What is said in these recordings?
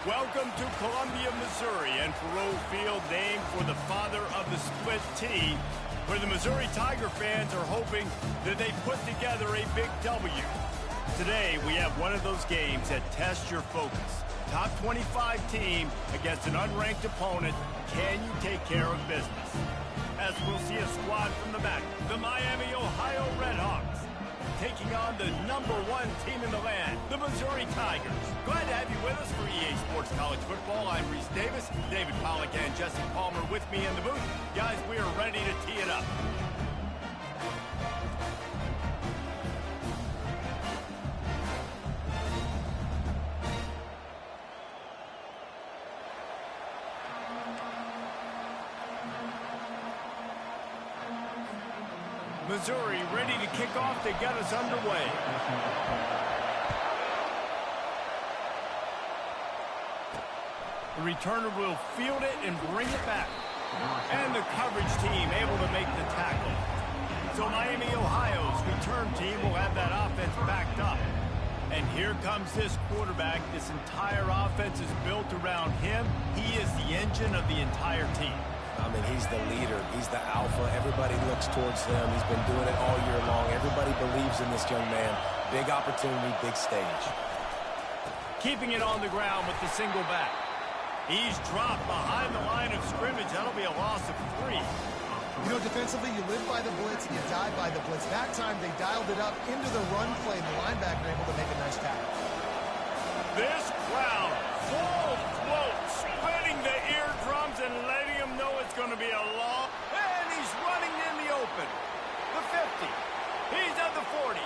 Welcome to Columbia, Missouri, and Faroe Field, named for the father of the split T, where the Missouri Tiger fans are hoping that they put together a big W. Today, we have one of those games that tests your focus. Top 25 team against an unranked opponent. Can you take care of business? As we'll see a squad from the back, the Miami, Ohio Redhawks, taking on the #1 team in the land, the Missouri Tigers. Glad to have you with us for EA Sports College Football. I'm Reese Davis, David Pollack and Jesse Palmer with me in the booth. Guys, we are ready to tee it up. Missouri ready to kick off to get us underway. The returner will field it and bring it back. And the coverage team able to make the tackle. So Miami, Ohio's return team will have that offense backed up. And here comes this quarterback. This entire offense is built around him. He is the engine of the entire team. I mean, he's the leader. He's the alpha. Everybody looks towards him. He's been doing it all year long. Everybody believes in this young man. Big opportunity, big stage. Keeping it on the ground with the single back. He's dropped behind the line of scrimmage. That'll be a loss of 3. You know, defensively, you live by the blitz and you die by the blitz. That time, they dialed it up into the run play, and the linebacker able to make a nice tackle. This crowd full float, spreading the eardrums and letting them know it's going to be a long. And he's running in the open. The 50. He's at the 40.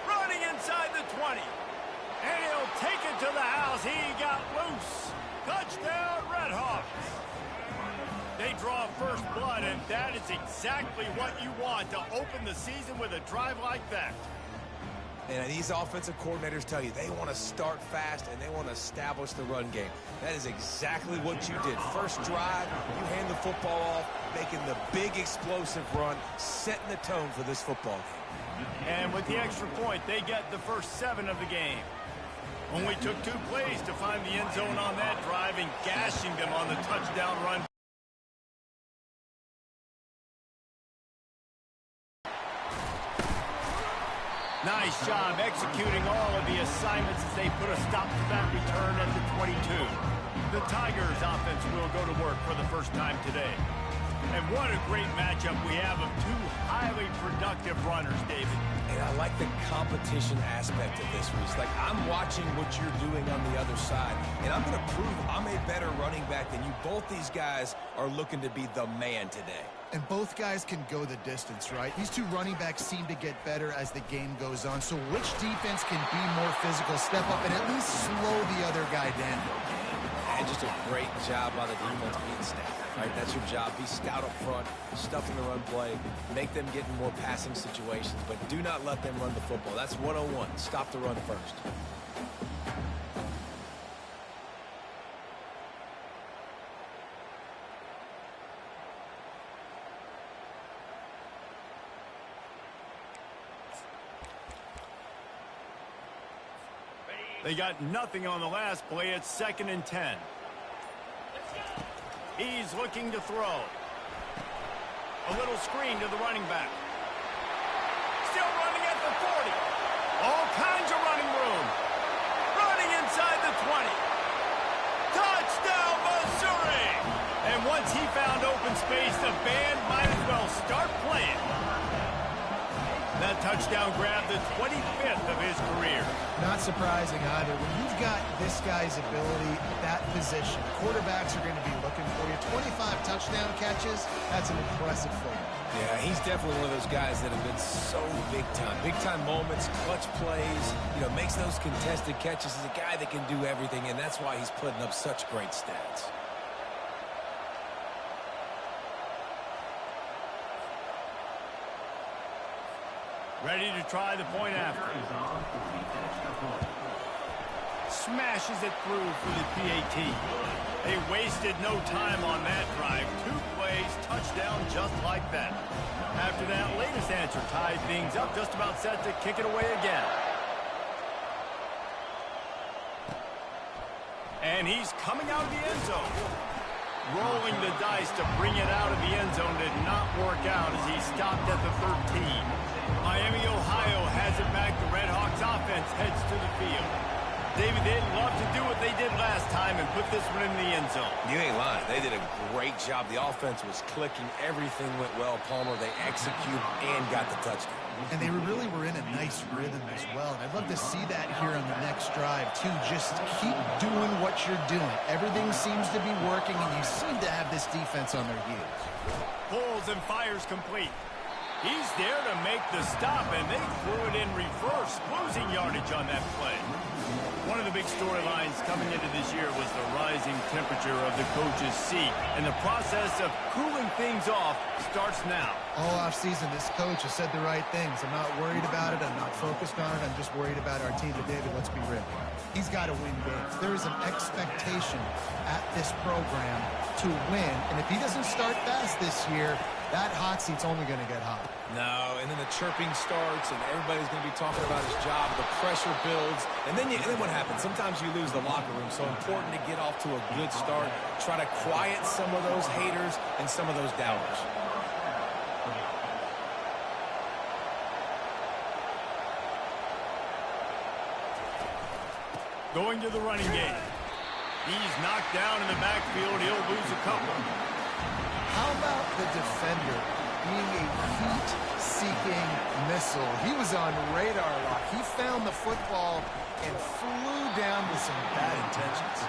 Running inside the 20. And he'll take it to the house. He got loose. Touchdown, Redhawks. They draw first blood, and that is exactly what you want to open the season with a drive like that. And these offensive coordinators tell you they want to start fast and they want to establish the run game. That is exactly what you did. First drive, you hand the football off, making the big explosive run, setting the tone for this football game. And with the extra point, they get the first 7 of the game. Only took 2 plays to find the end zone on that drive and gashing them on the touchdown run. Nice job executing all of the assignments as they put a stop to that return at the 22. The Tigers offense will go to work for the first time today. And what a great matchup we have of 2 highly productive runners, David. And I like the competition aspect of this, Reese. Like, I'm watching what you're doing on the other side, and I'm going to prove I'm a better running back than you. Both these guys are looking to be the man today. And both guys can go the distance, right? These 2 running backs seem to get better as the game goes on. So which defense can be more physical, step up, and at least slow the other guy down? And just a great job by the defense being stout, right? That's your job. Be stout up front, stuff in the run play, make them get in more passing situations, but do not let them run the football. That's 101. Stop the run first. They got nothing on the last play. It's 2nd and 10. He's looking to throw. A little screen to the running back. Still running at the 40. All kinds of running room. Running inside the 20. Touchdown, Missouri! And once he found open space, the band might as well start playing. That touchdown grabbed the 25th of his career. Not surprising either. When you've got this guy's ability at that position, quarterbacks are going to be looking for you. 25 touchdown catches, that's an impressive figure. Yeah, he's definitely one of those guys that have been so big time. Big time moments, clutch plays, you know, makes those contested catches. He's a guy that can do everything, and that's why he's putting up such great stats. Ready to try the point after. Smashes it through for the PAT. They wasted no time on that drive. 2 plays, touchdown just like that. After that latest answer tied things up, just about set to kick it away again. And he's coming out of the end zone. Rolling the dice to bring it out of the end zone did not work out as he stopped at the 13. Miami, Ohio has it back. The Red Hawks offense heads to the field. David, they'd love to do what they did last time and put this one in the end zone. You ain't lying. They did a great job. The offense was clicking. Everything went well, Palmer. They executed and got the touchdown. And they really were in a nice rhythm as well. And I'd love to see that here on the next drive, too. Just keep doing what you're doing. Everything seems to be working, and you seem to have this defense on their heels. Pulls and fires complete. He's there to make the stop, and they threw it in reverse, losing yardage on that play. One of the big storylines coming into this year was the rising temperature of the coach's seat, and the process of cooling things off starts now. All offseason, this coach has said the right things. I'm not worried about it. I'm not focused on it. I'm just worried about our team. But, David, let's be real. He's got to win games. There is an expectation at this program to win, and if he doesn't start fast this year, that hot seat's only going to get hot. No, and then the chirping starts, and everybody's going to be talking about his job. The pressure builds, and then what happens? Sometimes you lose the locker room, so important to get off to a good start. Try to quiet some of those haters and some of those doubters. Going to the running game. He's knocked down in the backfield. He'll lose a couple. How about the defender being a heat-seeking missile? He was on radar lock. He found the football and flew down with some bad intentions.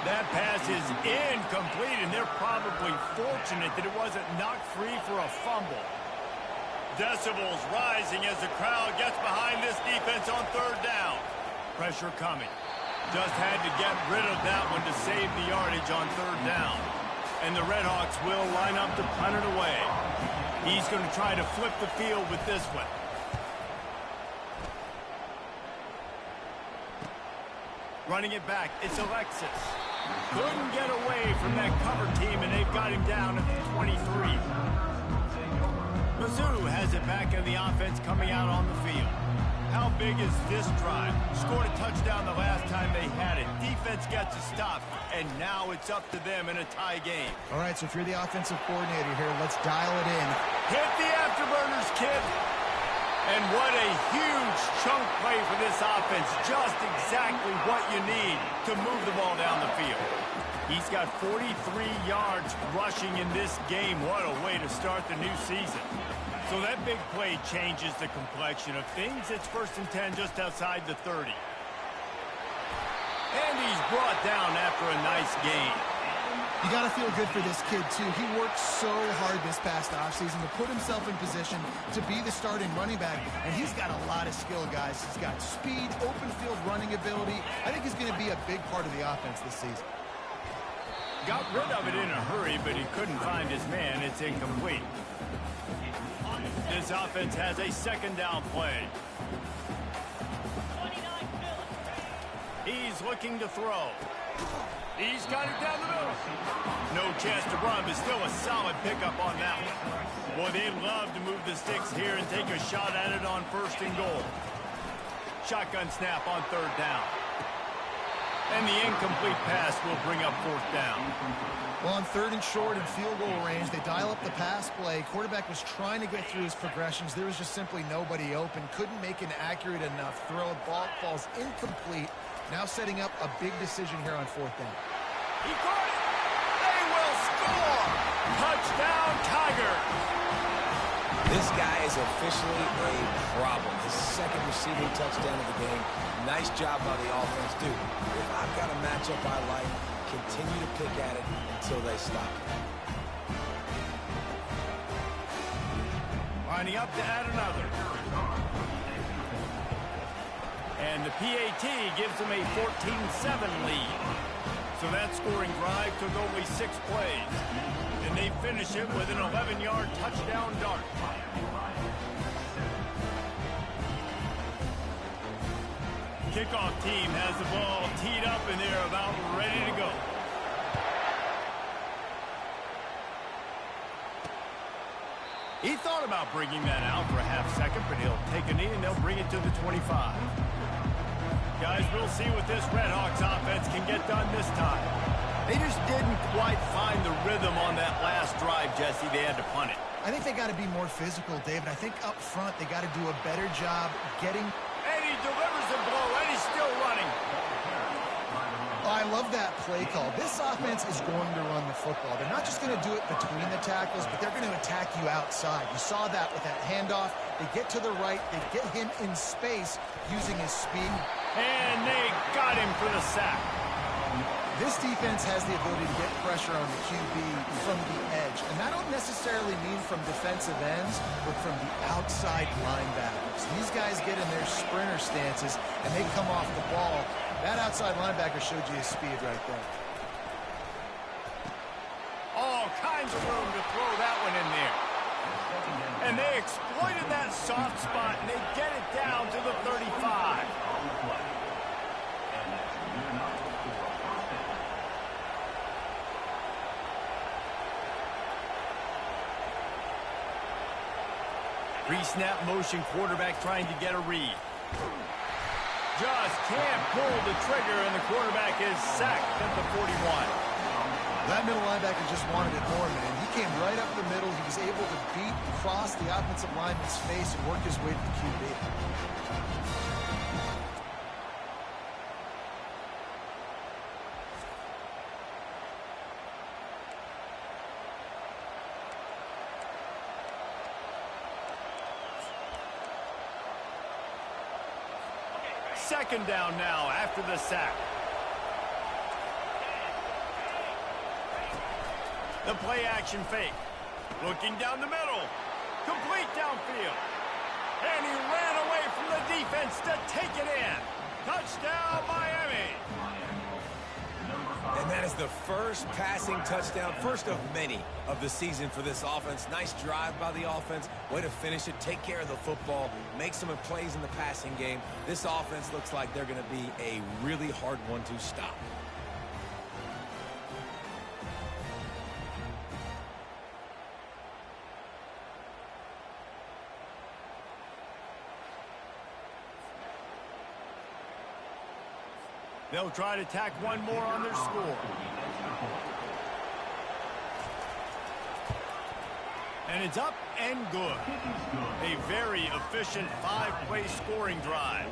That pass is incomplete, and they're probably fortunate that it wasn't knocked free for a fumble. Decibels rising as the crowd gets behind this defense on third down. Pressure coming. Just had to get rid of that one to save the yardage on third down. And the Red Hawks will line up to punt it away. He's going to try to flip the field with this one. Running it back, it's Alexis. Couldn't get away from that cover team, and they've got him down at the 23. Mizzou has it back in the offense coming out on the field. How big is this drive? Scored a touchdown the last time they had it. Defense gets a stop, and now it's up to them in a tie game. All right, so if you're the offensive coordinator here, let's dial it in. Hit the afterburners, kid. And what a huge chunk play for this offense. Just exactly what you need to move the ball down the field. He's got 43 yards rushing in this game. What a way to start the new season. So that big play changes the complexion of things. It's 1st and 10 just outside the 30. And he's brought down after a nice gain. You got to feel good for this kid, too. He worked so hard this past offseason to put himself in position to be the starting running back. And he's got a lot of skill, guys. He's got speed, open field running ability. I think he's going to be a big part of the offense this season. Got rid of it in a hurry, but he couldn't find his man. It's incomplete. This offense has a 2nd down play. He's looking to throw. He's got it down the middle. No chance to run, but still a solid pickup on that one. Boy, they'd love to move the sticks here and take a shot at it on 1st and goal. Shotgun snap on 3rd down. And the incomplete pass will bring up 4th down. Well, on 3rd and short and field goal range, they dial up the pass play. Quarterback was trying to get through his progressions. There was just simply nobody open. Couldn't make an accurate enough throw. Ball falls incomplete. Now setting up a big decision here on 4th down. He caught it. They will score. Touchdown, Tigers. This guy is officially a problem. His 2nd receiving touchdown of the game. Nice job by the offense. Dude, if I've got a matchup I like, continue to pick at it until they stop. Lining up to add another. And the PAT gives them a 14-7 lead. So that scoring drive took only 6 plays. And they finish it with an 11-yard touchdown dart. Kickoff team has the ball teed up, and they're about ready to go. He thought about bringing that out for a half second, but he'll take a knee, and they'll bring it to the 25. guys. We'll see what this Redhawks offense can get done this time. They just didn't quite find the rhythm on that last drive, Jesse. They had to punt it. I think they got to be more physical, David. I think up front they got to do a better job getting... And he delivers a blow, and he's still running. Oh, I love that play call. This offense is going to run the football. They're not just going to do it between the tackles, but they're going to attack you outside. You saw that with that handoff. They get to the right. They get him in space using his speed. And they got him for the sack. This defense has the ability to get pressure on the QB from the edge. And I don't necessarily mean from defensive ends, but from the outside linebackers. These guys get in their sprinter stances, and they come off the ball. That outside linebacker showed you his speed right there. All kinds of room to throw that one in there. And they exploited that soft spot, and they get it down to the 35. Pre-snap motion, quarterback trying to get a read. Just can't pull the trigger, and the quarterback is sacked at the 41. That middle linebacker just wanted it more, man. He came right up the middle. He was able to beat, cross the offensive lineman's face, and work his way to the QB. Second down now after the sack. The play action fake. Looking down the middle. Complete downfield. And he ran away from the defense to take it in. Touchdown, Miami. And that is the first passing touchdown, first of many of the season for this offense. Nice drive by the offense. Way to finish it, take care of the football, make some plays in the passing game. This offense looks like they're going to be a really hard one to stop. They'll try to tack one more on their score. And it's up and good. A very efficient 5-play scoring drive.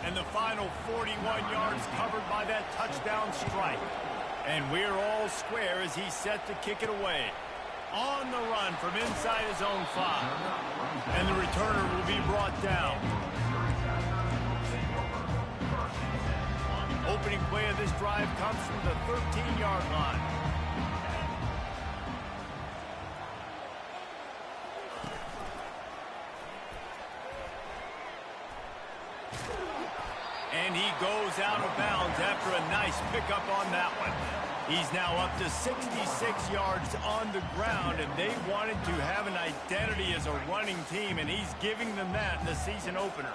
And the final 41 yards covered by that touchdown strike. And we're all square as he's set to kick it away. On the run from inside his own 5. And the returner will be brought down. Opening play of this drive comes from the 13-yard line. And he goes out of bounds after a nice pickup on that one. He's now up to 66 yards on the ground, and they wanted to have an identity as a running team, and he's giving them that in the season opener.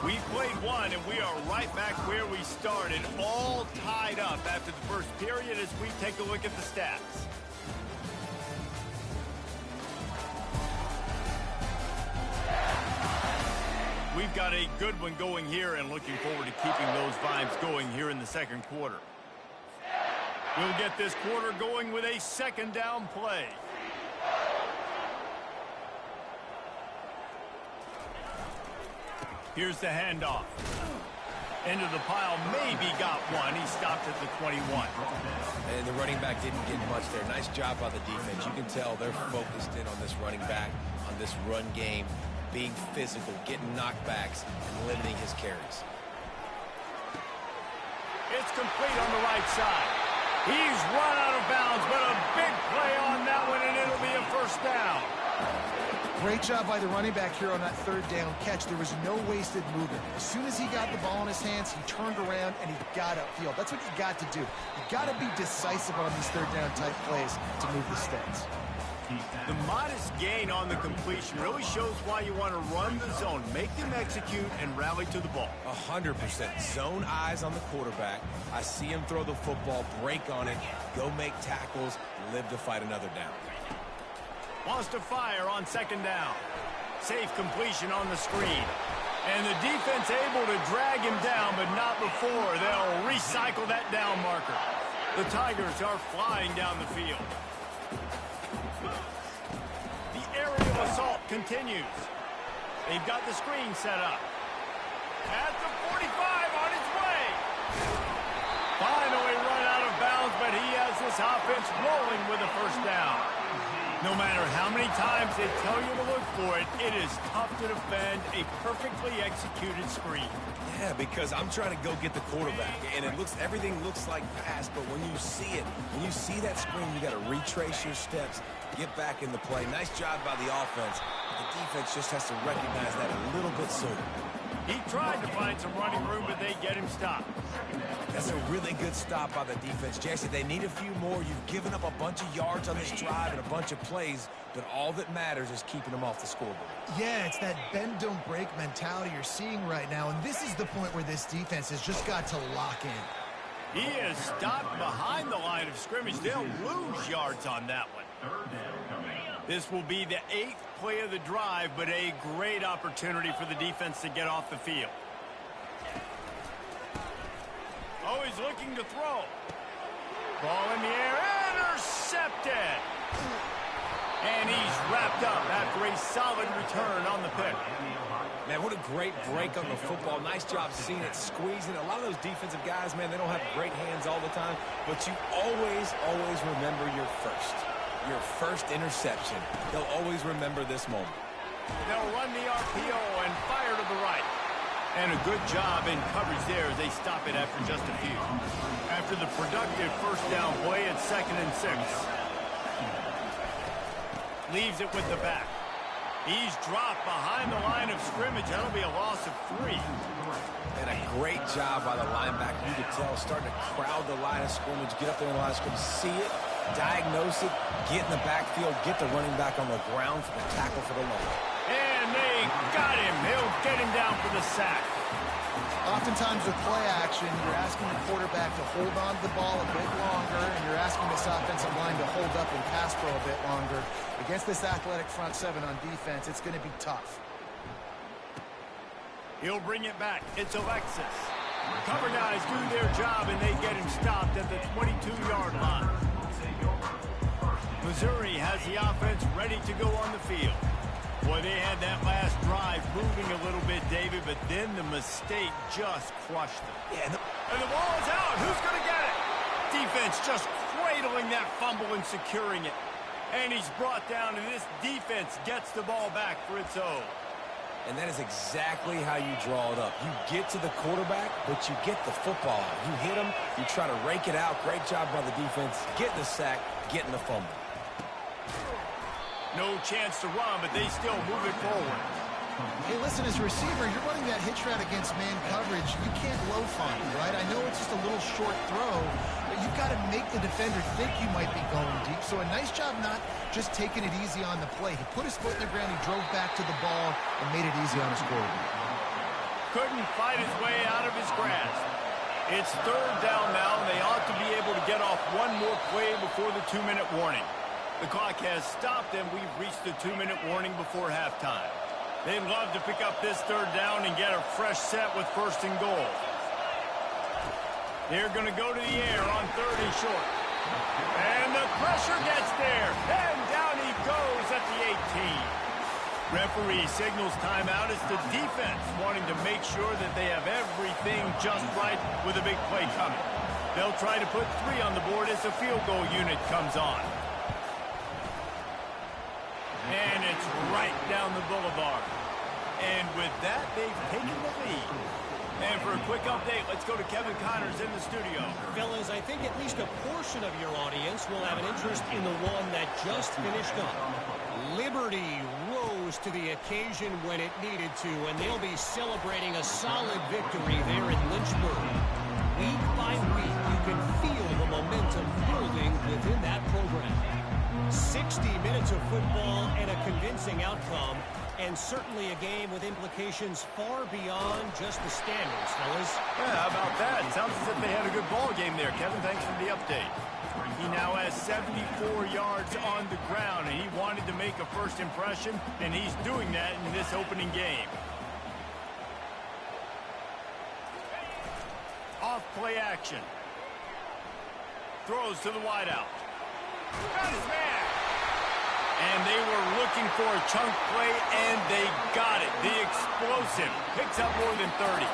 We played one, and we are right back where we started, all tied up after the first period as we take a look at the stats. We've got a good one going here, and looking forward to keeping those vibes going here in the second quarter. We'll get this quarter going with a second down play. Here's the handoff. Into the pile, maybe got one. He stopped at the 21. And the running back didn't get much there. Nice job by the defense. You can tell they're focused in on this running back, on this run game, being physical, getting knockbacks, and limiting his carries. It's complete on the right side. He's run out of bounds, but a big play on that one, and it'll be a first down. Great job by the running back here on that third down catch. There was no wasted movement. As soon as he got the ball in his hands, he turned around and he got upfield. That's what you got to do. You got to be decisive on these third down type plays to move the stats. The modest gain on the completion really shows why you want to run the zone, make them execute, and rally to the ball. 100%. Zone eyes on the quarterback. I see him throw the football, break on it, go make tackles, live to fight another down. Wants to fire on second down. Safe completion on the screen. And the defense able to drag him down, but not before. They'll recycle that down marker. The Tigers are flying down the field. The aerial assault continues. They've got the screen set up. At the 45 on its way. Finally run out of bounds, but he has this offense rolling with a first down. No matter how many times they tell you to look for it, it is tough to defend a perfectly executed screen. Yeah, because I'm trying to go get the quarterback, and everything looks like pass, but when you see it, when you see that screen, you got to retrace your steps, get back in the play. Nice job by the offense, but the defense just has to recognize that a little bit sooner. He tried to find some running room, but they get him stopped. That's a really good stop by the defense, Jesse. They need a few more. You've given up a bunch of yards on this drive and a bunch of plays, but all that matters is keeping them off the scoreboard. Yeah, it's that bend, don't break mentality you're seeing right now, and this is the point where this defense has just got to lock in. He is stopped behind the line of scrimmage. They'll lose yards on that one. This will be the 8th play of the drive, but a great opportunity for the defense to get off the field. Oh, he's looking to throw. Ball in the air, intercepted. And he's wrapped up after a solid return on the pick. Man, what a great break on the football. Nice job seeing it, squeezing. A lot of those defensive guys, man, they don't have great hands all the time, but you always remember your first interception. They'll always remember this moment. They'll run the RPO and fire to the right. And a good job in coverage there as they stop it after just a few. After the productive first down play, it's 2nd and 6. Leaves it with the back. He's dropped behind the line of scrimmage. That'll be a loss of 3. And a great job by the linebacker. You could tell, starting to crowd the line of scrimmage, get up there in the line of scrimmage, see it, diagnose it, get in the backfield, get the running back on the ground for the tackle for the loss. And they got him. He'll get him down for the sack. Oftentimes with play action, you're asking the quarterback to hold on to the ball a bit longer, and you're asking this offensive line to hold up and pass pro a bit longer. Against this athletic front 7 on defense, it's going to be tough. He'll bring it back. It's Alexis. Cover guys do their job, and they get him stopped at the 22-yard line. Missouri has the offense ready to go on the field. Boy, they had that last drive moving a little bit, David, but then the mistake just crushed them. Yeah, and the ball is out. Who's going to get it? Defense just cradling that fumble and securing it. And he's brought down, and this defense gets the ball back for its own. And that is exactly how you draw it up. You get to the quarterback, but you get the football out. You hit him, you try to rake it out. Great job by the defense. Getting the sack, getting the fumble. No chance to run, but they still move it forward. Hey, listen, as a receiver, you're running that hitch route against man coverage. You can't loaf on it, right? I know it's just a little short throw, but you've got to make the defender think you might be going deep. So a nice job not just taking it easy on the play. He put his foot in the ground, he drove back to the ball, and made it easy on his quarterback. Couldn't fight his way out of his grasp. It's 3rd down now, and they ought to be able to get off one more play before the 2-minute warning. The clock has stopped, and we've reached the 2-minute warning before halftime. They'd love to pick up this 3rd down and get a fresh set with 1st and goal. They're going to go to the air on 3rd and short. And the pressure gets there, and down he goes at the 18. Referee signals timeout. It's the defense wanting to make sure that they have everything just right with a big play coming. They'll try to put 3 on the board as the field goal unit comes on. And it's right down the boulevard. And with that, they've taken the lead. And for a quick update, let's go to Kevin Connors in the studio. Fellas, I think at least a portion of your audience will have an interest in the one that just finished up. Liberty rose to the occasion when it needed to, and they'll be celebrating a solid victory there in Lynchburg. Week by week, you can feel the momentum building within that program. 60 minutes of football and a convincing outcome, and certainly a game with implications far beyond just the standings, fellas. Yeah, how about that? Sounds as if they had a good ball game there, Kevin. Thanks for the update. He now has 74 yards on the ground, and he wanted to make a first impression, and he's doing that in this opening game. Off play action. Throws to the wideout. Got his man. And they were looking for a chunk play, and they got it. The explosive picks up more than 30.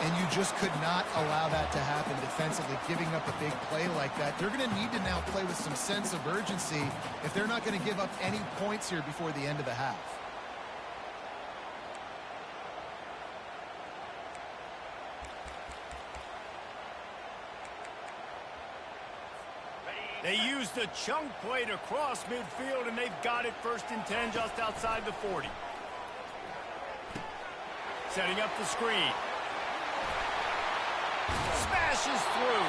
And you just could not allow that to happen defensively, giving up a big play like that. They're going to need to now play with some sense of urgency if they're not going to give up any points here before the end of the half. They used a chunk play to cross midfield, and they've got it first and 10 just outside the 40. Setting up the screen. Smashes through.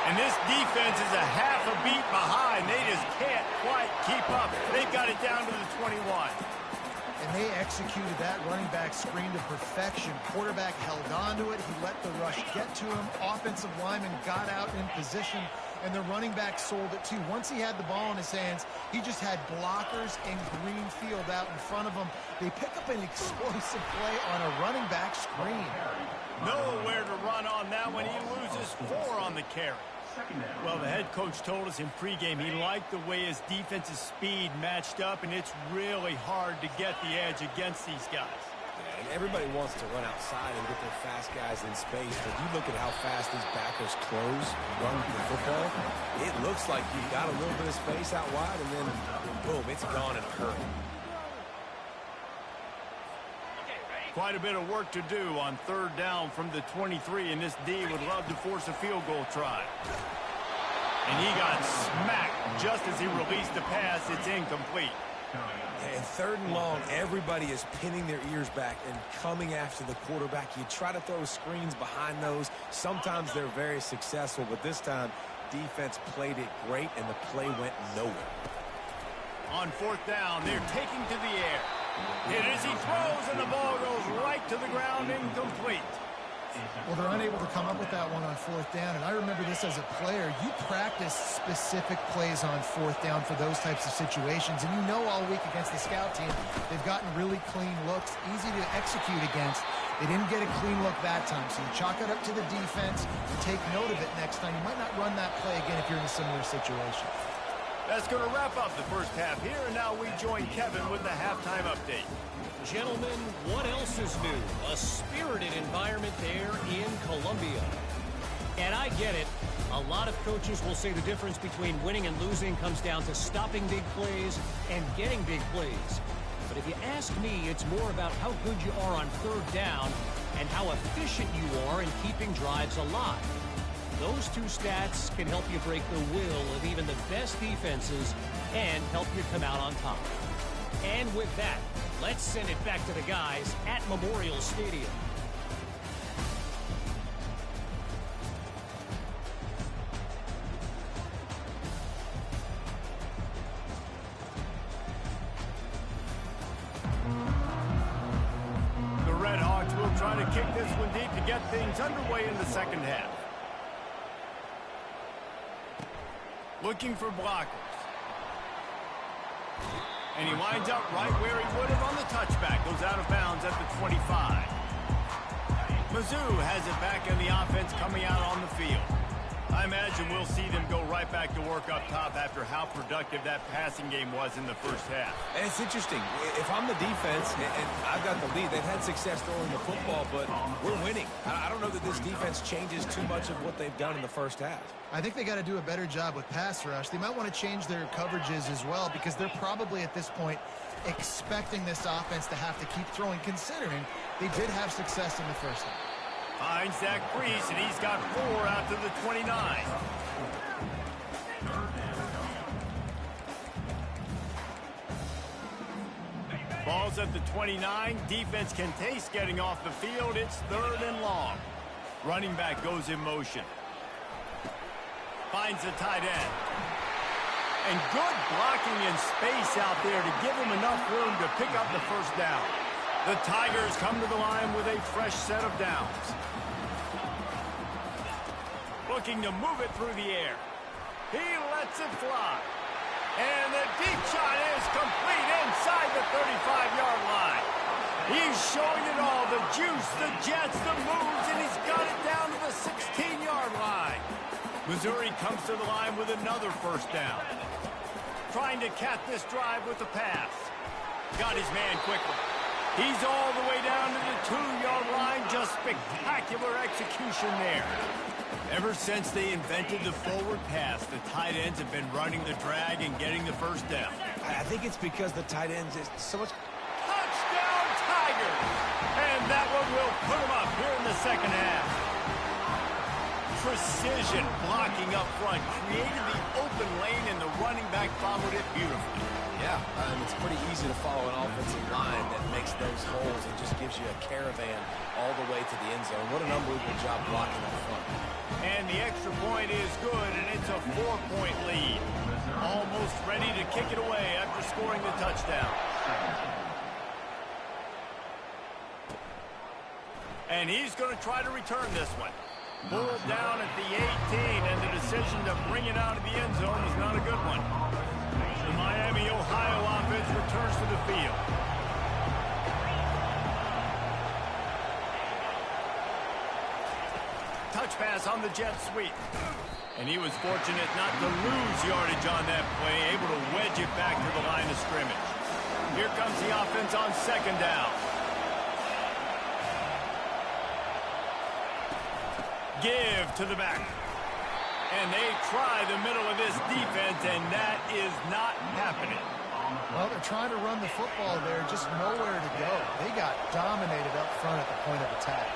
And this defense is a half a beat behind. They just can't quite keep up. They've got it down to the 21. And they executed that running back screen to perfection. Quarterback held on to it. He let the rush get to him. Offensive lineman got out in position, and the running back sold it too. Once he had the ball in his hands, he just had blockers and green field out in front of him. They pick up an explosive play on a running back screen. Nowhere to run on that one. He loses 4 on the carry. Well, the head coach told us in pregame he liked the way his defensive speed matched up, and it's really hard to get the edge against these guys. Yeah, and everybody wants to run outside and get their fast guys in space, but you look at how fast these backers close and run the football, it looks like you've got a little bit of space out wide, and then boom, it's gone in a hurry. Quite a bit of work to do on third down from the 23, and this D would love to force a field goal try. And he got smacked just as he released the pass. It's incomplete. And third and long, everybody is pinning their ears back and coming after the quarterback. You try to throw screens behind those. Sometimes they're very successful, but this time, defense played it great, and the play went nowhere. On fourth down, they're taking to the air. It is, he throws, and the ball goes right to the ground, incomplete. Well, they're unable to come up with that one on fourth down, and I remember this as a player. You practice specific plays on fourth down for those types of situations, and you know all week against the scout team, they've gotten really clean looks, easy to execute against. They didn't get a clean look that time, so you chalk it up to the defense and take note of it next time. You might not run that play again if you're in a similar situation. That's going to wrap up the first half here, and now we join Kevin with the halftime update. Gentlemen, what else is new? A spirited environment there in Columbia. And I get it. A lot of coaches will say the difference between winning and losing comes down to stopping big plays and getting big plays. But if you ask me, it's more about how good you are on third down and how efficient you are in keeping drives alive. Those two stats can help you break the will of even the best defenses and help you come out on top. And with that, let's send it back to the guys at Memorial Stadium. The Red Hawks will try to kick this one deep to get things underway in the second half. Looking for blockers. And he winds up right where he would have on the touchback. Goes out of bounds at the 25. Mizzou has it back in the offense coming out on the field. I imagine we'll see them go right back to work up top after how productive that passing game was in the first half. And it's interesting. If I'm the defense and I've got the lead, they've had success throwing the football, but we're winning. I don't know that this defense changes too much of what they've done in the first half. I think they got to do a better job with pass rush. They might want to change their coverages as well, because they're probably at this point expecting this offense to have to keep throwing, considering they did have success in the first half. Finds that crease, and he's got 4 out to the 29. Ball's at the 29. Defense can taste getting off the field. It's third and long. Running back goes in motion. Finds the tight end. And good blocking in space out there to give him enough room to pick up the first down. The Tigers come to the line with a fresh set of downs. Looking to move it through the air. He lets it fly. And the deep shot is complete inside the 35-yard line. He's showing it all, the juice, the jets, the moves, and he's got it down to the 16-yard line. Missouri comes to the line with another first down. Trying to cap this drive with the pass. Got his man quickly. He's all the way down to the 2-yard line. Just spectacular execution there. Ever since they invented the forward pass, the tight ends have been running the drag and getting the first down. I think it's because the tight ends is so much... Touchdown, Tigers! And that one will put them up here in the second half. Precision blocking up front, created the open lane, and the running back followed it beautifully. Yeah, it's pretty easy to follow an offensive line that makes those holes and just gives you a caravan all the way to the end zone. What an unbelievable job blocking up front. And the extra point is good, and it's a 4-point lead. Almost ready to kick it away after scoring the touchdown. And he's going to try to return this one. Pulled down at the 18, and the decision to bring it out of the end zone was not a good one. The Miami, Ohio offense returns to the field. Touch pass on the jet sweep. And he was fortunate not to lose yardage on that play, able to wedge it back to the line of scrimmage. Here comes the offense on second down. Give to the back. And they try the middle of this defense, and that is not happening. Well, they're trying to run the football there, just nowhere to go. They got dominated up front at the point of attack.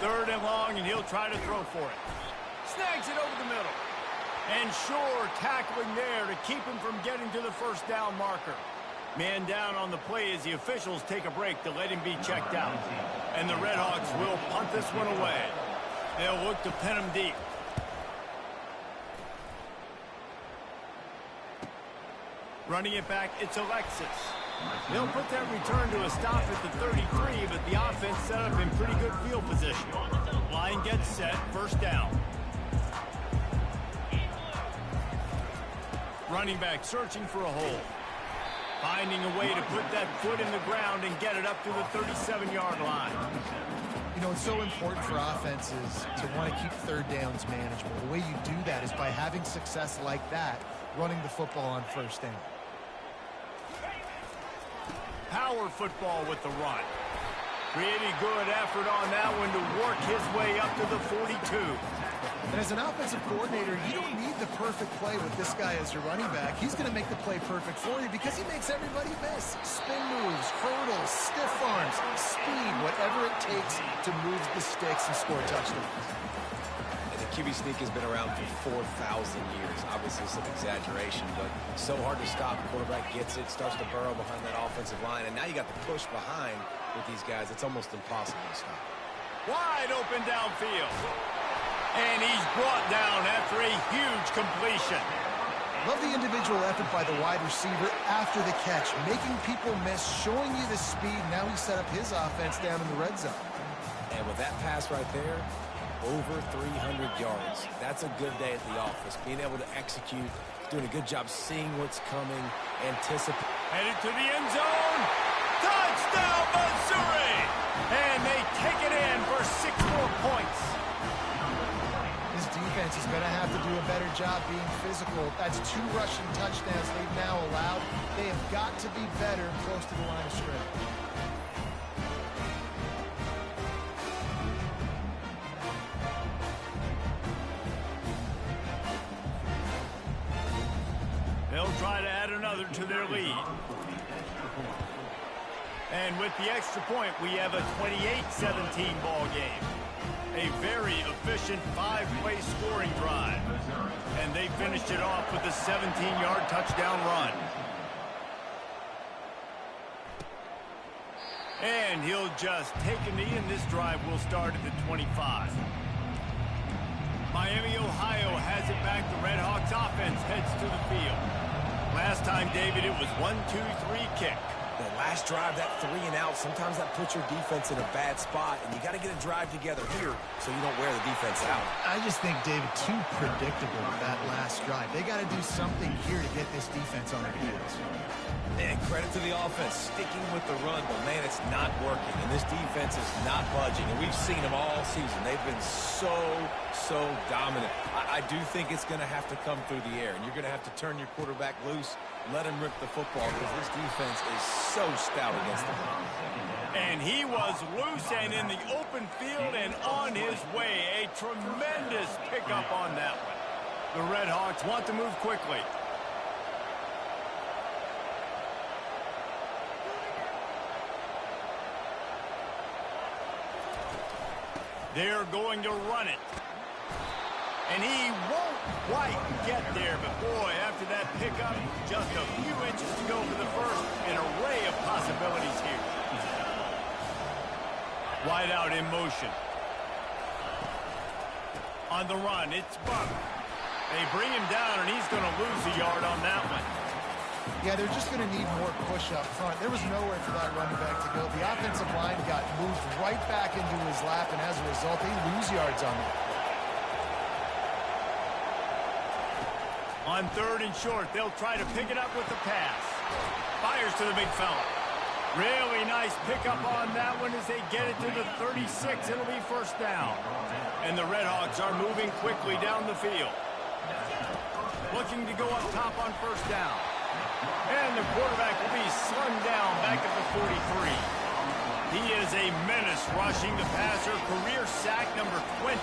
3rd and long, and he'll try to throw for it. Snags it over the middle. And sure, tackling there to keep him from getting to the first down marker. Man down on the play as the officials take a break to let him be checked out. And the Redhawks will punt this one away. They'll look to pin him deep. Running it back, it's Alexis. They'll put that return to a stop at the 33, but the offense set up in pretty good field position. Line gets set, first down. Running back searching for a hole. Finding a way to put that foot in the ground and get it up to the 37-yard line. You know, it's so important for offenses to want to keep 3rd downs manageable. The way you do that is by having success like that, running the football on first down. Power football with the run. Pretty good effort on that one to work his way up to the 42. And as an offensive coordinator, you don't need the perfect play with this guy as your running back. He's going to make the play perfect for you because he makes everybody miss. Spin moves, hurdles, stiff arms, speed, whatever it takes to move the sticks and score touchdowns. And the QB sneak has been around for 4,000 years. Obviously some exaggeration, but so hard to stop. The quarterback gets it, starts to burrow behind that offensive line, and now you got the push behind with these guys. It's almost impossible to stop. Wide open downfield. And he's brought down after a huge completion. Love the individual effort by the wide receiver after the catch, making people miss, showing you the speed. Now he set up his offense down in the red zone. And with that pass right there, over 300 yards. That's a good day at the office. Being able to execute, doing a good job seeing what's coming, anticipating. Headed to the end zone. Touchdown, Missouri! And they take it in for 6 more points. This defense is going to have to do a better job being physical. That's 2 rushing touchdowns they've now allowed. They have got to be better close to the line of scrimmage. They'll try to add another to their lead. And with the extra point, we have a 28-17 ball game. A very efficient 5-play scoring drive. And they finished it off with a 17-yard touchdown run. And he'll just take a knee, and this drive will start at the 25. Miami, Ohio has it back. The Red Hawks offense heads to the field. Last time, David, it was 1-2-3 kick. The last drive, that 3 and out, sometimes that puts your defense in a bad spot, and you got to get a drive together here so you don't wear the defense out. I just think, David, too predictable with that last drive. They got to do something here to get this defense on their heels. And credit to the offense, sticking with the run, but man, it's not working, and this defense is not budging, and we've seen them all season. They've been so dominant. I do think it's going to have to come through the air, and you're going to have to turn your quarterback loose, let him rip the football, because this defense is so stout against the run. And he was loose and in the open field and on his way. A tremendous pickup on that one. The Red Hawks want to move quickly. They're going to run it. And he won't quite get there, but boy, after that pickup, just a few inches to go for the first. An array of possibilities here. Wide out in motion. On the run, it's Buck. They bring him down, and he's going to lose a yard on that one. Yeah, they're just going to need more push up front. There was nowhere for that running back to go. The offensive line got moved right back into his lap, and as a result, they lose yards on that. On 3rd and short, they'll try to pick it up with the pass. Fires to the big fella. Really nice pickup on that one as they get it to the 36. It'll be first down. And the Red Hawks are moving quickly down the field. Looking to go up top on first down. And the quarterback will be slung down back at the 43. He is a menace rushing the passer. Career sack number 20.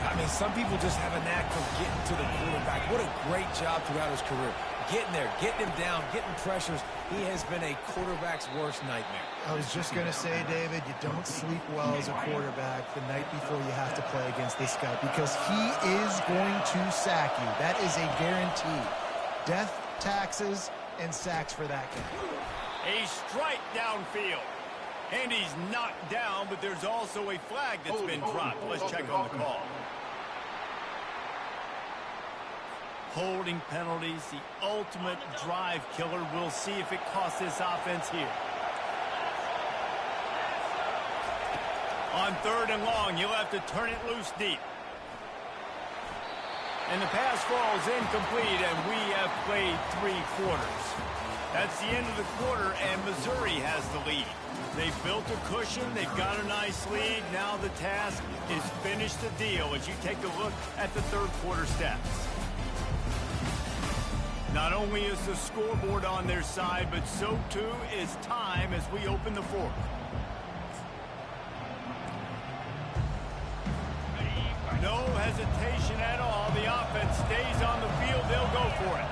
I mean, some people just have a knack for getting to the quarterback. What a great job throughout his career. Getting there, getting him down, getting pressures. He has been a quarterback's worst nightmare. I was just going to say, David, you don't sleep well as a quarterback the night before you have to play against this guy because he is going to sack you. That is a guarantee. Death, taxes, and sacks for that guy. A strike downfield. And he's knocked down, but there's also a flag that's been dropped. Let's check on the call. Holding penalties, the ultimate drive killer. We'll see if it costs this offense here. On 3rd and long, he'll have to turn it loose deep. And the pass falls incomplete, and we have played 3 quarters. That's the end of the quarter, and Missouri has the lead. They've built a cushion. They've got a nice lead. Now the task is finish the deal as you take a look at the 3rd quarter stats. Not only is the scoreboard on their side, but so too is time as we open the 4th. No hesitation at all. The offense stays on the field. They'll go for it.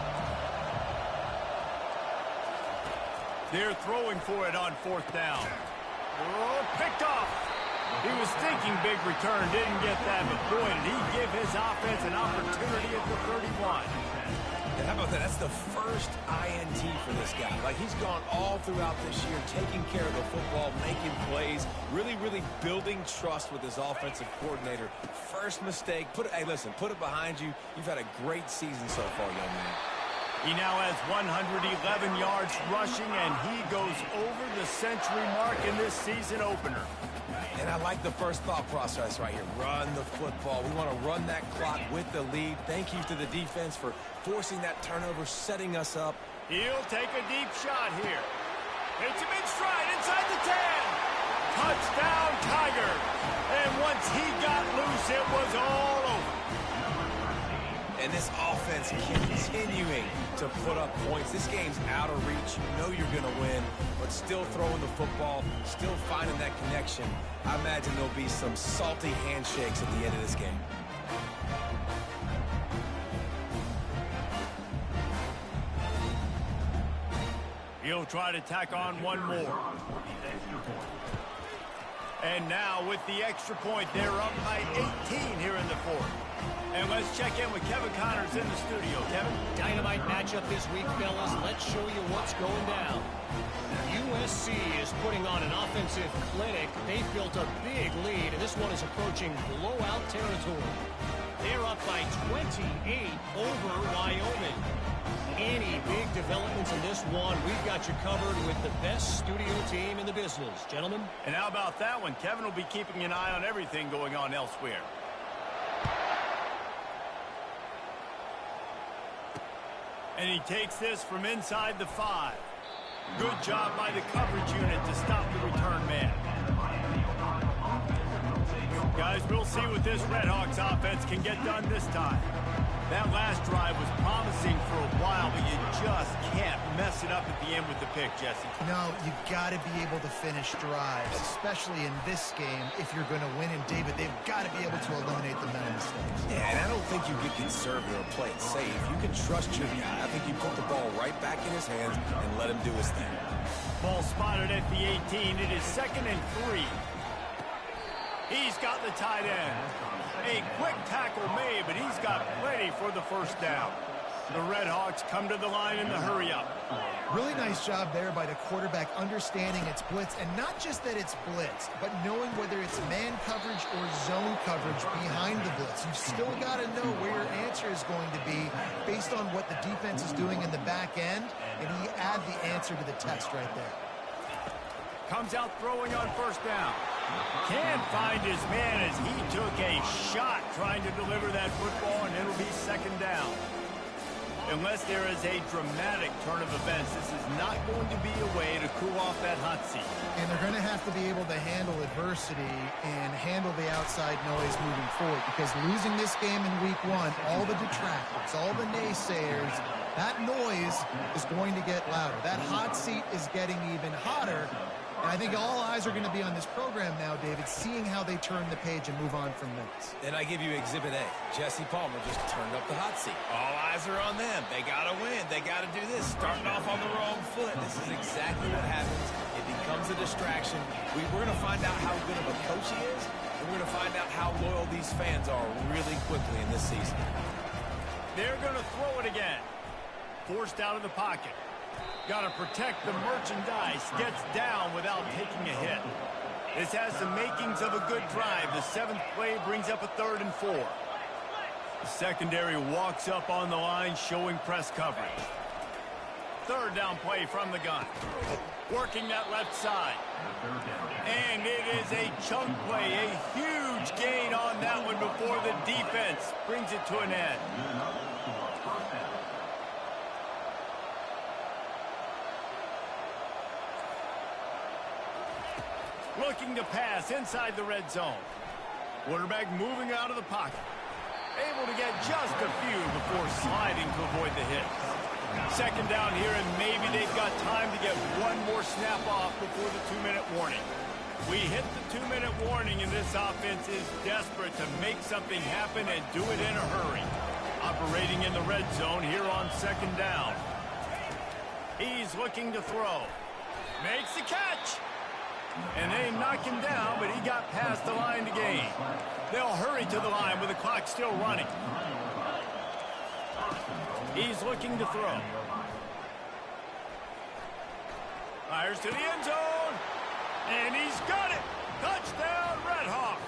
They're throwing for it on 4th down. Oh, picked off. He was thinking big return, didn't get that, but boy, did he give his offense an opportunity at the 31. And how about that? That's the first INT for this guy. Like, he's gone all throughout this year, taking care of the football, making plays, really building trust with his offensive coordinator. First mistake, hey, listen, put it behind you. You've had a great season so far, young man. He now has 111 yards rushing, and he goes over the century mark in this season opener. And I like the first thought process right here. Run the football. We want to run that clock with the lead. Thank you to the defense for forcing that turnover, setting us up. He'll take a deep shot here. Takes him in stride inside the 10. Touchdown, Tiger. And once he got loose, it was all over. And this offense continuing to put up points. This game's out of reach. You know you're going to win, but still throwing the football, still finding that connection. I imagine there'll be some salty handshakes at the end of this game. He'll try to tack on one more. And now with the extra point, they're up by 18 here in the 4th. And let's check in with Kevin Connors in the studio. Kevin? Dynamite matchup this week, fellas. Let's show you what's going down. USC is putting on an offensive clinic. They've built a big lead, and this one is approaching blowout territory. They're up by 28 over Wyoming. Any big developments in this one, we've got you covered with the best studio team in the business. Gentlemen. And how about that one? Kevin will be keeping an eye on everything going on elsewhere. And he takes this from inside the 5. Good job by the coverage unit to stop the return man. Guys, we'll see what this Redhawks offense can get done this time. That last drive was promising for a while, but you just can't mess it up at the end with the pick, Jesse. No, you've got to be able to finish drives, especially in this game if you're going to win. And, David, they've got to be able to eliminate the mental mistakes. Yeah, and I don't think you get conservative or play it safe. You can trust your guy. I think you put the ball right back in his hands and let him do his thing. Ball spotted at the 18. It is 2nd and 3. He's got the tight end. A quick tackle made, but he's got plenty for the first down. The Redhawks come to the line in the hurry-up. Really nice job there by the quarterback understanding it's blitz, and not just that it's blitz, but knowing whether it's man coverage or zone coverage behind the blitz. You've still got to know where your answer is going to be based on what the defense is doing in the back end, and he add the answer to the test right there. Comes out throwing on first down. Can't find his man as he took a shot trying to deliver that football, and it'll be 2nd down. Unless there is a dramatic turn of events, this is not going to be a way to cool off that hot seat. And they're going to have to be able to handle adversity and handle the outside noise moving forward, because losing this game in week 1, all the detractors, all the naysayers, that noise is going to get louder. That hot seat is getting even hotter. And I think all eyes are going to be on this program now, David, seeing how they turn the page and move on from this. And I give you Exhibit A. Jesse Palmer just turned up the hot seat. All eyes are on them. They got to win. They got to do this. Starting off on the wrong foot. This is exactly what happens. It becomes a distraction. We're going to find out how good of a coach he is, and we're going to find out how loyal these fans are really quickly in this season. They're going to throw it again. Forced out of the pocket. Got to protect the merchandise. Gets down without taking a hit. This has the makings of a good drive. The 7th play brings up a 3rd and 4. The secondary walks up on the line, showing press coverage. 3rd down play from the gun. Working that left side. And it is a chunk play. A huge gain on that one before the defense brings it to an end. Looking to pass inside the red zone. Quarterback moving out of the pocket. Able to get just a few before sliding to avoid the hit. 2nd down here, and maybe they've got time to get one more snap off before the 2-minute warning. We hit the 2-minute warning, and this offense is desperate to make something happen and do it in a hurry. Operating in the red zone here on 2nd down. He's looking to throw. Makes the catch. And they knock him down, but he got past the line to gain. They'll hurry to the line with the clock still running. He's looking to throw. Fires to the end zone. And he's got it. Touchdown, Redhawks.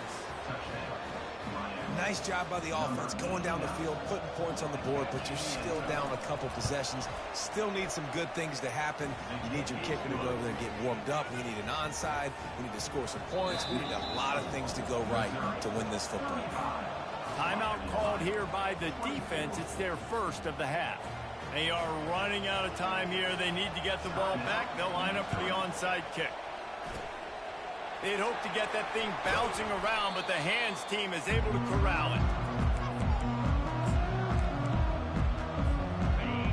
Nice job by the offense going down the field, putting points on the board, but you're still down a couple possessions. Still need some good things to happen. You need your kicker to go over there and get warmed up. We need an onside. We need to score some points. We need a lot of things to go right to win this football game. Timeout called here by the defense. It's their first of the half. They are running out of time here. They need to get the ball back. They'll line up for the onside kick. They'd hope to get that thing bouncing around, but the hands team is able to corral it.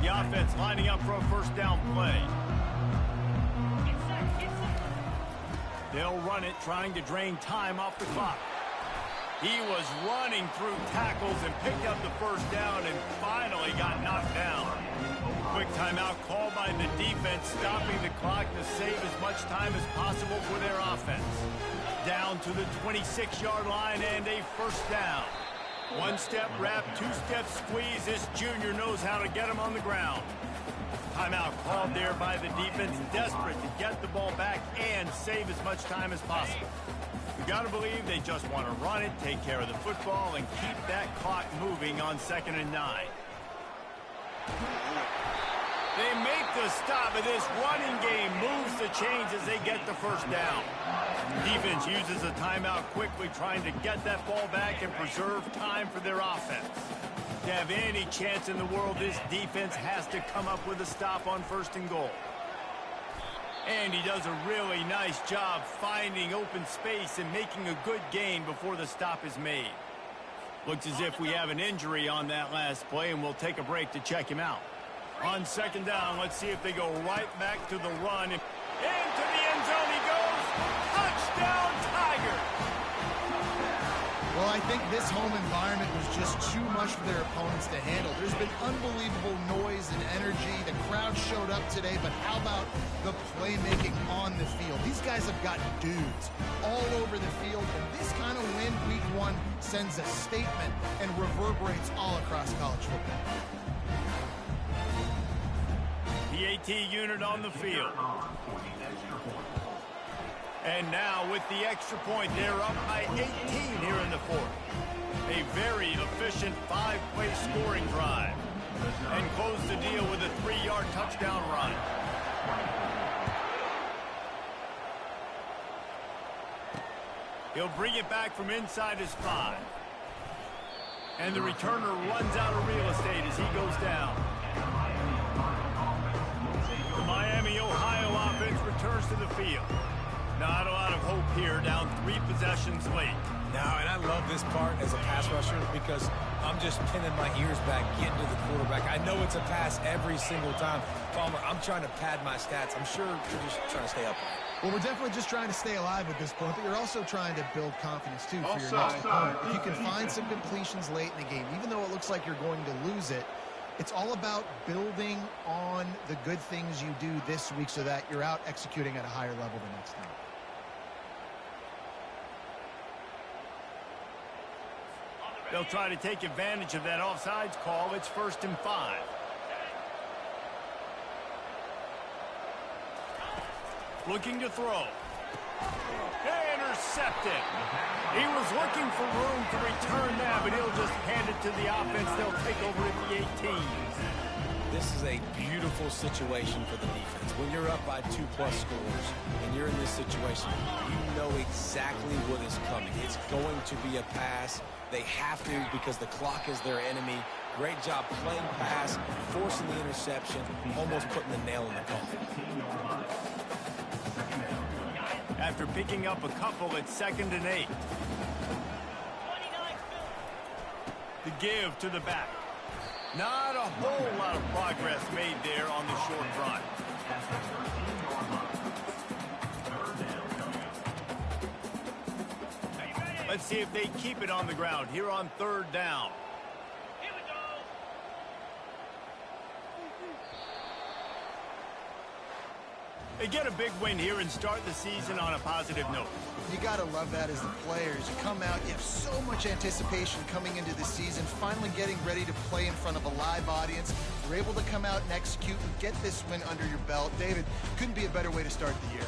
The offense lining up for a first down play. They'll run it, trying to drain time off the clock. He was running through tackles and picked up the first down and finally got knocked down. Quick timeout called by the defense, stopping the clock to save as much time as possible for their offense. Down to the 26-yard line and a first down. One-step wrap, two-step squeeze. This junior knows how to get him on the ground. Timeout called there by the defense, desperate to get the ball back and save as much time as possible. You got to believe they just want to run it, take care of the football, and keep that clock moving on 2nd and 9. They make the stop, and this running game moves the chains as they get the first down. Defense uses a timeout quickly, trying to get that ball back and preserve time for their offense. To have any chance in the world, this defense has to come up with a stop on 1st and goal. And he does a really nice job finding open space and making a good gain before the stop is made. Looks as if we have an injury on that last play, and we'll take a break to check him out. On 2nd down, let's see if they go right back to the run. Into the end zone he goes. Touchdown, Tigers! Well, I think this home environment was just too much for their opponents to handle. There's been unbelievable noise and energy. The crowd showed up today, but how about the playmaking on the field? These guys have got dudes all over the field, and this kind of win week 1 sends a statement and reverberates all across college football. The AT unit on the field. And now with the extra point, they're up by 18 here in the 4th. A very efficient 5-play scoring drive. And close the deal with a 3-yard touchdown run. He'll bring it back from inside his 5. And the returner runs out of real estate as he goes down. The Miami, Ohio offense returns to the field. Not a lot of hope here, down 3 possessions late. Now, and I love this part as a pass rusher because I'm just pinning my ears back, getting to the quarterback. I know it's a pass every single time. Palmer, I'm trying to pad my stats. I'm sure you're just trying to stay up. Well, we're definitely just trying to stay alive at this point, but you're also trying to build confidence, too, for your next opponent. If you can find some completions late in the game, even though it looks like you're going to lose it, it's all about building on the good things you do this week so that you're out executing at a higher level the next time. They'll try to take advantage of that offsides call. It's 1st and 5. Looking to throw. Intercepted. He was looking for room to return that, but he'll just hand it to the offense. They'll take over at the 18. This is a beautiful situation for the defense. When you're up by 2+ scores and you're in this situation, you know exactly what is coming. It's going to be a pass. They have to because the clock is their enemy. Great job playing pass, forcing the interception, almost putting the nail in the coffin. After picking up a couple at 2nd and 8. The give to the back. Not a whole lot of progress made there on the short run. Let's see if they keep it on the ground here on 3rd down. They get a big win here and start the season on a positive note. You got to love that as the players. You come out, you have so much anticipation coming into the season, finally getting ready to play in front of a live audience. You're able to come out and execute and get this win under your belt. David, couldn't be a better way to start the year.